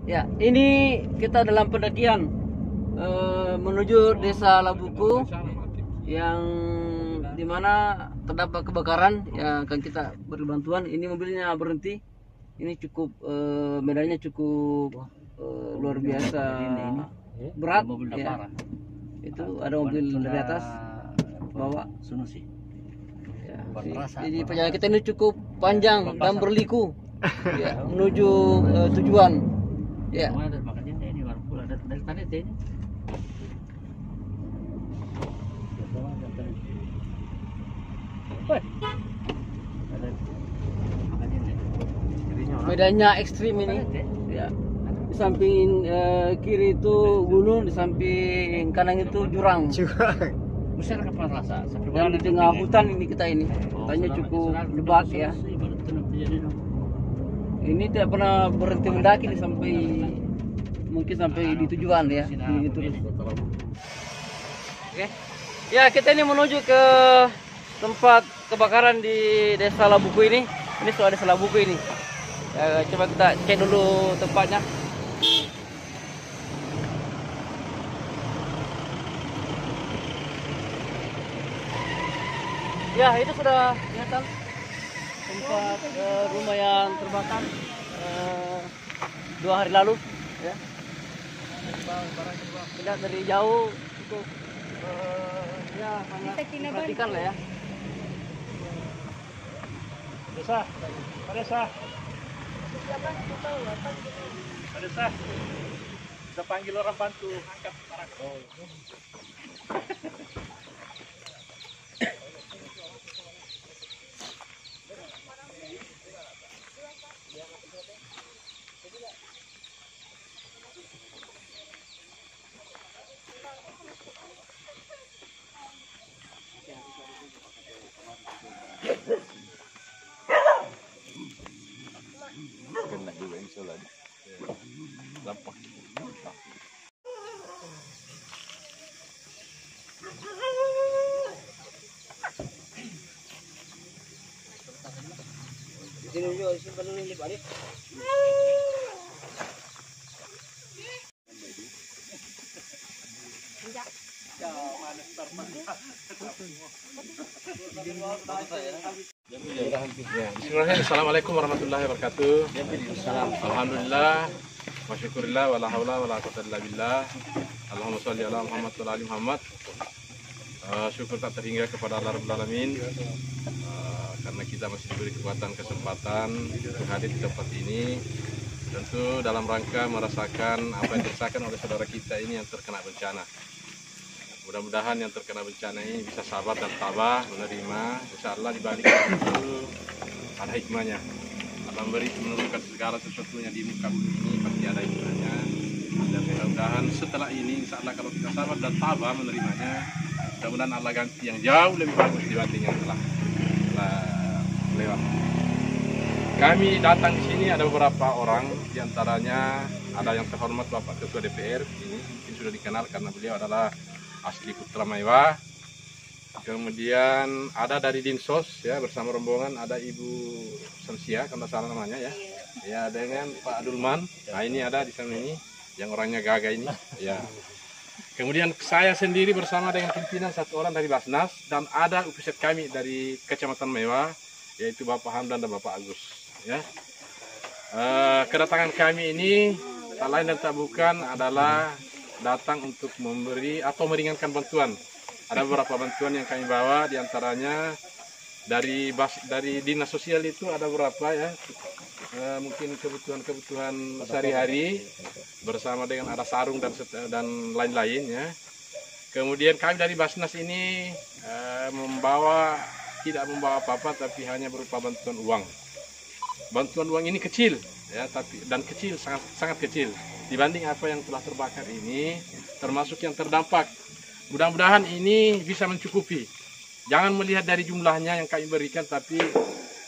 Ya, ini kita dalam pendakian menuju Desa Labuku yang dimana terdapat kebakaran. Ya, akan kita beri bantuan. Ini mobilnya berhenti. Ini cukup medannya cukup luar biasa berat. Ya. Itu ada mobil dari atas bawa. Ya, jadi perjalanan kita ini cukup panjang dan berliku. Ya, menuju tujuan. Ya. Makanya ini baru pulang dari tadi ini. Medannya ekstrim ini. Ya. Di samping kiri itu gunung, di samping kanan itu jurang. Besar kepala rasa. Dan di tengah hutan ini kita ini. Hutannya cukup lebat ya. Ini tidak pernah berhenti mendaki sampai mungkin sampai di tujuan ya. Ini terus. Oke. Ya, kita ini menuju ke tempat kebakaran di Desa Labuku ini. Ini sudah Desa Labuku ini. Ya, coba kita cek dulu tempatnya. Ya, itu sudah kelihatan tempat rumah yang terbakar 2 hari lalu. Ya. Tidak dari jauh cukup ya sangat perhatikan lah ya. Desa, Pak Desa. Pak Desa. Kita panggil orang bantu angkat barang. Kena juga insya Allah. Dampak. Di sini juga simpan dulu ini Pak Adit. Bismillahirrahmanirrahim. Assalamualaikum warahmatullahi wabarakatuh. Alhamdulillah wa syukurillah wa la haula wa la quwwata illa billah. Allahumma sholli ala Muhammad wa ala ali Muhammad. Syukur tak terhingga kepada Allah Rabbul Alamin karena kita masih diberi kekuatan kesempatan untuk hadir di tempat ini, tentu dalam rangka merasakan apa yang dirasakan oleh saudara kita ini yang terkena bencana. Mudah-mudahan yang terkena bencana ini bisa sabar dan tabah menerima. Insya Allah di balik itu ada hikmahnya. Allah menurunkan segala sesuatunya di muka bumi ini pasti ada hikmahnya. Dan mudah-mudahan setelah ini insya Allah kalau kita sabar dan tabah menerimanya, mudah-mudahan Allah ganti yang jauh lebih bagus dibanding yang telah lewat. Kami datang di sini ada beberapa orang, diantaranya ada yang terhormat Bapak Ketua DPR, ini mungkin sudah dikenal karena beliau adalah asli Putra Maiwa. Kemudian ada dari Dinsos ya, bersama rombongan ada Ibu Sensia kalau salah namanya ya. Ya, dengan Pak Adulman. Nah, ini ada di sana ini yang orangnya gagah ini ya. Kemudian saya sendiri bersama dengan pimpinan satu orang dari Basnas dan ada upiset kami dari Kecamatan Maiwa yaitu Bapak Hamdan dan Bapak Agus ya. Kedatangan kami ini tak lain dan tak bukan adalah datang untuk memberi atau meringankan bantuan. Ada beberapa bantuan yang kami bawa, diantaranya dari dinas sosial itu ada beberapa ya, mungkin kebutuhan sehari-hari bersama dengan ada sarung dan lain-lain ya. Kemudian kami dari Basnas ini tidak membawa apa-apa, tapi hanya berupa bantuan uang. Bantuan uang ini kecil ya, kecil sangat kecil dibanding apa yang telah terbakar ini, termasuk yang terdampak. Mudah-mudahan ini bisa mencukupi. Jangan melihat dari jumlahnya yang kami berikan, tapi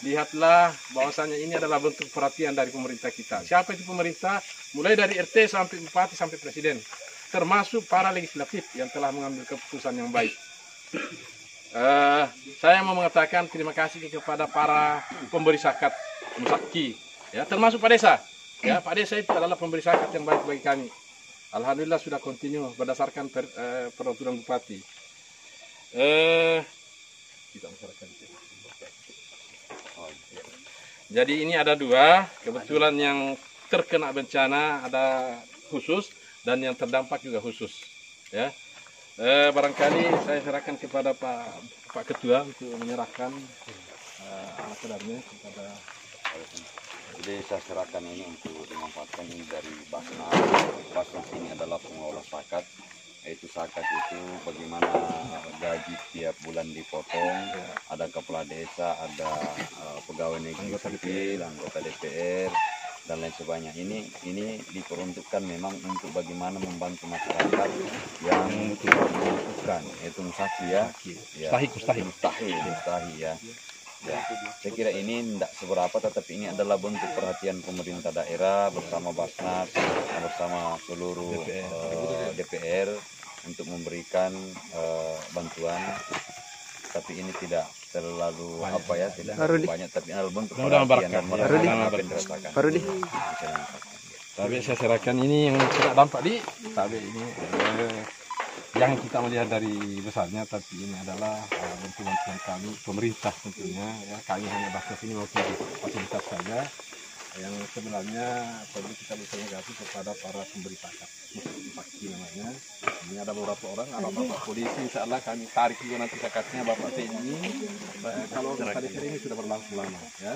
lihatlah bahwasanya ini adalah bentuk perhatian dari pemerintah kita. Siapa itu pemerintah? Mulai dari RT sampai Bupati sampai Presiden, termasuk para legislatif yang telah mengambil keputusan yang baik. Saya mau mengatakan terima kasih kepada para pemberi zakat, musaki, ya, termasuk Pak Desa. Ya, Pak Desa itu adalah pemberi zakat yang baik bagi kami. Alhamdulillah sudah kontinu berdasarkan peraturan Bupati. Kita masyarakat. Jadi ini ada dua, kebetulan yang terkena bencana ada khusus dan yang terdampak juga khusus. Ya, barangkali saya serahkan kepada Pak Ketua untuk menyerahkan alat kadarnya kepada. Jadi saya serahkan ini untuk dimanfaatkan ini dari Basnas. Basnas ini adalah pengelola zakat. Yaitu zakat itu bagaimana gaji tiap bulan dipotong, ada kepala desa, ada pegawai negeri sipil, anggota DPR dan lain sebagainya. Ini diperuntukkan memang untuk bagaimana membantu masyarakat yang membutuhkan, yaitu mustahil ya. Mustahil ya. Ya, saya kira ini tidak seberapa, tetapi ini adalah bentuk perhatian pemerintah daerah bersama Basnas, bersama seluruh DPR untuk memberikan bantuan. Tapi ini tidak terlalu tidak terlalu banyak, tapi ini adalah bentuk perhatian dan apa yang dirasakan. Tapi saya serahkan ini yang kena dampak di tapi ini yang kita melihat dari besarnya, tapi ini adalah bantuan kami pemerintah tentunya ya. Kami hanya batas ini maupun fasilitas saja yang sebenarnya perlu kita berterima kasih kepada para pemberi zakat, Paksi namanya. Ini ada beberapa orang, ada bapak polisi, insyaallah kami tarik juga nanti zakatnya bapak ini. Kalau tadi ini sudah berlangsung lama ya.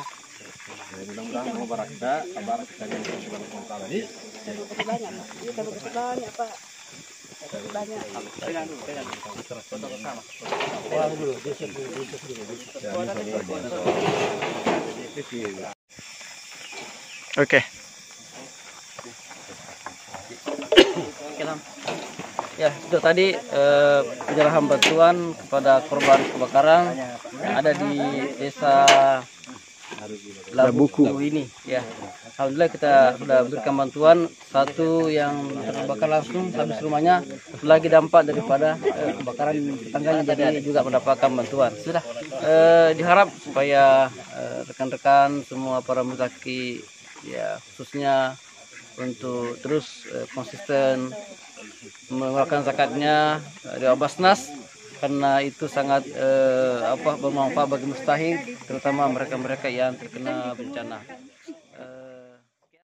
Mudah-mudahan mau barakah, kabar kita yang sudah berkontak tadi. Banyak Pak. Banyak. Oke. Ya, itu tadi penyerahan bantuan kepada korban kebakaran yang ada di desa Labuku ini ya. Alhamdulillah kita sudah berikan bantuan, satu yang terbakar langsung habis rumahnya, lagi dampak daripada kebakaran tetangganya, jadi juga mendapatkan bantuan. Sudah diharap supaya rekan-rekan semua para muzaki ya khususnya untuk terus konsisten mengeluarkan zakatnya di Basnas, karena itu sangat bermanfaat bagi mustahil, terutama mereka-mereka yang terkena bencana.